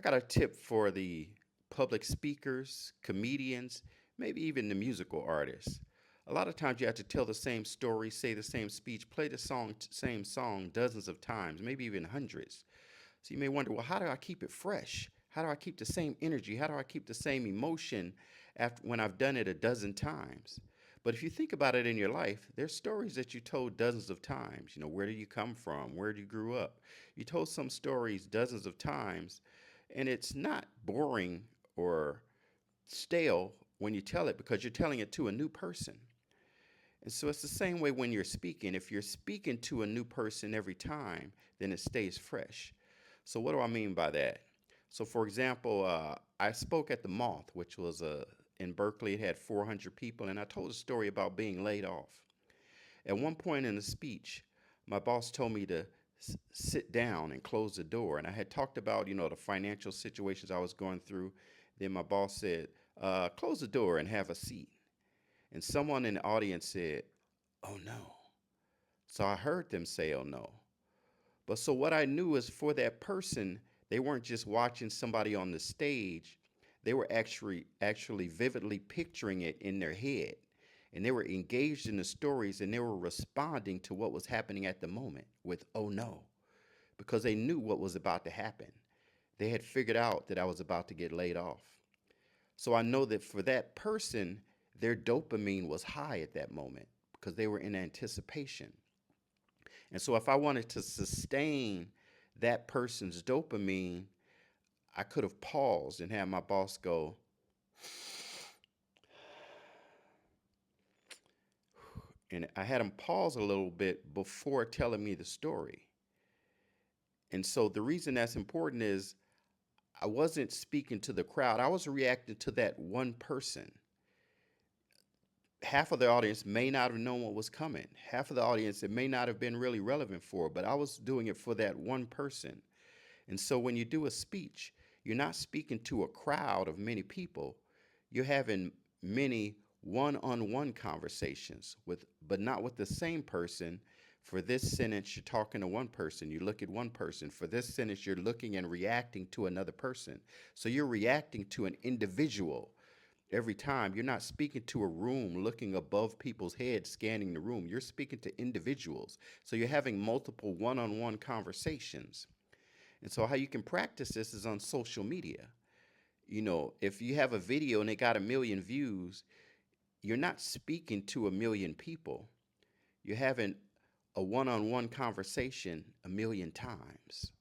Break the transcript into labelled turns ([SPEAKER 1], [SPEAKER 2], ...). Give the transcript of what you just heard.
[SPEAKER 1] got a tip for the public speakers, comedians, maybe even the musical artists. A lot of times you have to tell the same story, say the same speech, play the same song dozens of times, maybe even hundreds. So you may wonder, well, how do I keep it fresh? How do I keep the same energy? How do I keep the same emotion after when I've done it a dozen times? But if you think about it in your life, there's stories that you told dozens of times. Where did you come from? Where did you grew up? You told some stories dozens of times, and it's not boring or stale when you tell it because you're telling it to a new person. And so it's the same way when you're speaking. If you're speaking to a new person every time, then it stays fresh. So what do I mean by that? So for example, I spoke at the Moth, which was in Berkeley. It had 400 people, and I told a story about being laid off. At one point in the speech, my boss told me to sit down and close the door. And I had talked about, the financial situations I was going through. Then my boss said, close the door and have a seat. And someone in the audience said, oh no. So I heard them say, oh no. But so what I knew is for that person, they weren't just watching somebody on the stage. They were actually vividly picturing it in their head. And they were engaged in the stories and they were responding to what was happening at the moment with, oh no, because they knew what was about to happen. They had figured out that I was about to get laid off. So I know that for that person, their dopamine was high at that moment because they were in anticipation. And so if I wanted to sustain that person's dopamine, I could have paused and had my boss go, and I had him pause a little bit before telling me the story. And so the reason that's important is I wasn't speaking to the crowd, I was reacting to that one person. Half of the audience may not have known what was coming. Half of the audience it may not have been really relevant for, but I was doing it for that one person. And so when you do a speech, you're not speaking to a crowd of many people. You're having many one-on-one conversations with, but not with the same person. For this sentence, you're talking to one person. You look at one person. For this sentence, you're looking and reacting to another person. So you're reacting to an individual every time. You're not speaking to a room, looking above people's heads, scanning the room. You're speaking to individuals. So you're having multiple one-on-one conversations. And so how you can practice this is on social media. If you have a video and it got 1 million views, you're not speaking to 1 million people. You're having a one-on-one conversation 1 million times.